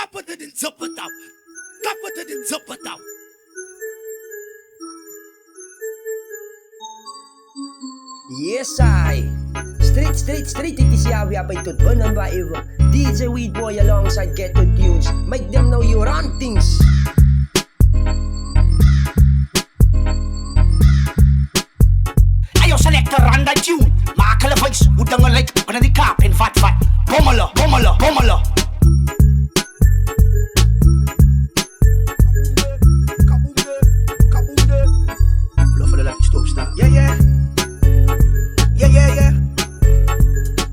Kapot din zapataw. Kapot din zapataw. Yes, I. Straight, ikisiyawi apay tutbon ng baiwa. DJ Weed Boy alongside Ghetto Tunes. Make them know you run things. Ayo selector run that tune. Makala voice, udang like, pada di kapin fat. Bomolo. Blow for the lucky stop star. Yeah.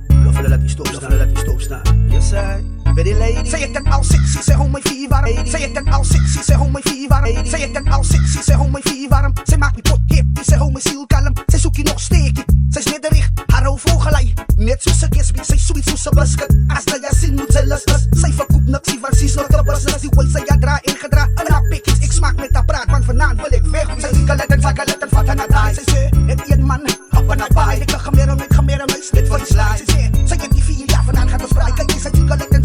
Blow for the lucky stop star. Yes, I. Very lady. Say it that all sexy, say home my fever. Say it that all sexy, say home my fever. Say it that all sexy, say home my fever. Say maak me pot kip, say home my zielkalm. Say zoek je nog steekje, zij is nederig, haar hoofdvogelij. Net zoals ze kisbie, zij zoiets zoals ze basket. Als de jasin moet zij lastig. Zij verkoopt niks, sie van sis nog de bas. Als die wil zij jadra ingedra. En haar pikjes, ik smaak met haar praat, want vanavond wil ik weg. Zij die galetten, vatten naar daar. Zij zei, net één man, happen naar baai. Ik kan gemeren, is dit voor die slaai. Zij zei, zij heeft die 4 jaar vanavond gaat ons vrij. Kijk, zij die galetten,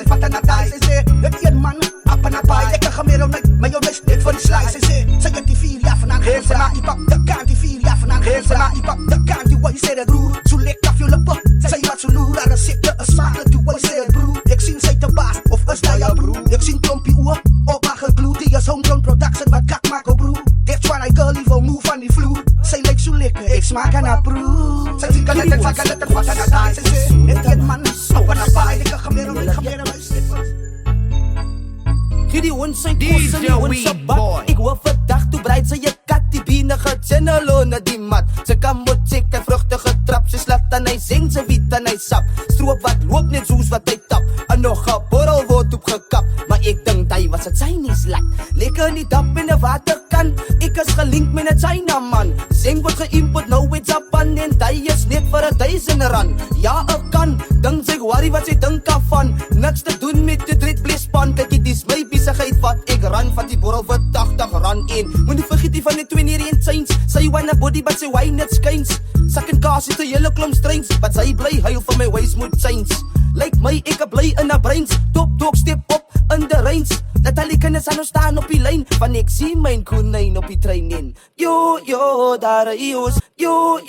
vatten naar daar. Zij zei, net één man, happen naar baai. Ik kan gemeren, is dit voor die slaai. Zij zei, zij heeft die 4 jaar vanavond gaat ons vrij. Ik pak de kaart, die 4 jaar vanavond gaat ons vrij. Ik pak de kaart, die wat je zei, broer. Zo lekker af je lippen. Zij wat zo loer, haar zitten, een smakelijk, die wat je zei, broer. Ik zie zij te baas, of is dat jouw broer. Ik zie klompie oor, op haar gegloed. Die is homegrown production, wat kak maken, broer. That's why I girl even move van die vloer. Zij lijkt zo lekker, ik smaak aan haar broer. Zij ziet galetten, vatten naar daar. Zij zei, net een man, op naar paai. Ik kan gemeren, is dit voor Giddy ons zijn kosten, die ons op bad. Ik wil verdacht, toe breid ze je kat. Die bienen gaat zijn alone die mat. Ze kan moet ziek en vruchtige trap. Ze slaat aan hij zingt, ze wiet aan hij sap. Stroop wat loopt net zoals wat hij tap. En nog een borrel wordt opgekapt. Maar ik denk dat was het Chinese lak. Lekker niet op in de waterkan. Ik is gelinkt met een Chinaman. Zing wordt geïmport, nou in Japan. En die is net voor R1000. Ja, ik kan. Denk zich worry wat ze denken van. Niks te doen met de dreadblespan. Kijk, dit is mijn bezigheid wat ik ran. Van die borrel voor 80 ran in. Moet niet vergeet die van die 20 chains. Say wanna body but say why net skins. Sak en kaas is de hele klomp strains. But say blij huil van my ways moet change. Like my ek blij in a brains. Top step op in de range. Dat al die kinders aan ons staan op die lijn. Van ek zie mijn konijn op die trein in. Yo, daar is. Yo,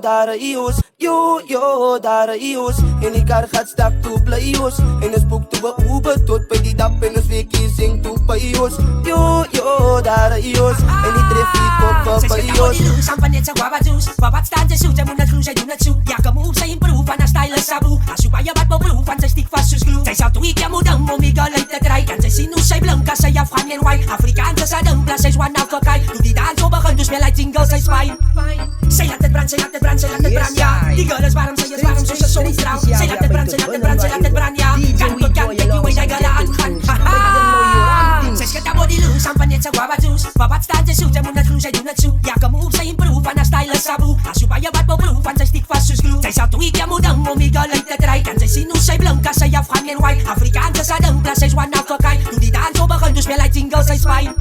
daar is. Yo, daar is. En die kar gaat stap toe blij ons. En ons boek toe we Uber tot bij die dap. En ons weekie zing toe bij ons. Yo, daar is. En die tref die kop bij ons. Sampai net sa guava juice. Babat stand sa suja muna cruise do na chu. Ya ka move sa improve na style sa bu. Asubaya bat mo proof and sa stick fast sus glue. Sa sa tuig ya mo dang mo migalay ta try. Kan sa sinu sa blanca sa ya fan and white. Afrikaan sa dang plus sa one out kakay. Tu di dan so ba kan dus me like jingle sa spine. Say latte brand ya. Di galas baram sa yes baram sa so strong. Say latte brand ya. Kan to kan take you away galaan kan. Say skata body loose sampai net sa guava juice. Babat stand sa suja muna cruise do na chu. Ya ka move sa improve na style sa bu. Asubaya bat mo proof and sa stick fast sus glue. Sa sa tuig ya mo dang mo migalay ta try. Kan sa sinu sa blanca sa ya fan and white. Afrikaan sa dang plus sa one out kakay. Tu di dan so ba kan dus me like jingle sa spine.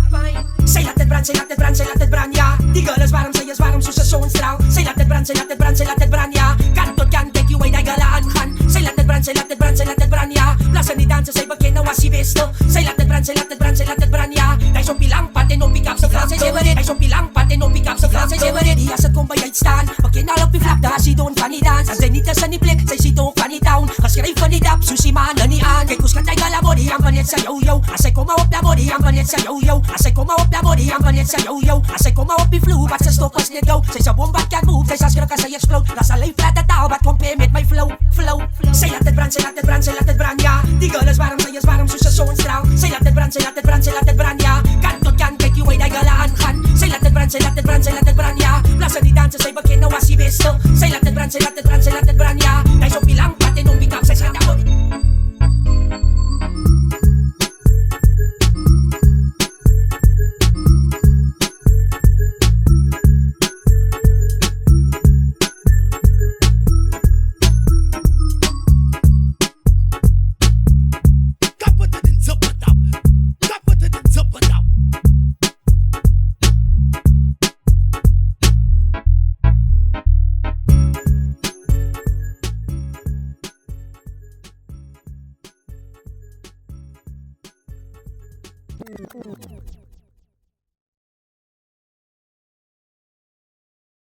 Say latte brand ya. Di galas baram sa yes baram sa so strong. Say latte brand ya. Kan to kan take you away galaan kan. Say latte brand ya. Plus ni dan sa say bakin na wasi besto. Say latte brand ya. Dai so pilang pati no pick up sa klase severed. Dai so pilang pati no pick up sa klase severed. Di asat kong bayay stand. Bakin na lang flap da si don funny dance. As zenita sa ni plek say si don funny town. Kasray funny dap susi man ni an. Kay kuskan tay gala body ang panet sa yo. Asay ko mawap la body ang panet sa yo. Asay ko mawap la body ang panet sa yo. Asay ko mawap i flu but sa stop us let go. Say sa bomba can move say sa skira ka say explode. Nasa life flat at tao but complement my flow. Say latte brand ya. Di galas baram sa yes baram susa so strong. Say latte brand ya. Kan to kan take you away galaan kan. Say latte brand ya. Plus ni dan sa say bakin na wasi besto. Say latte brand ya. Dai so pilang pati no pick up say sa damo.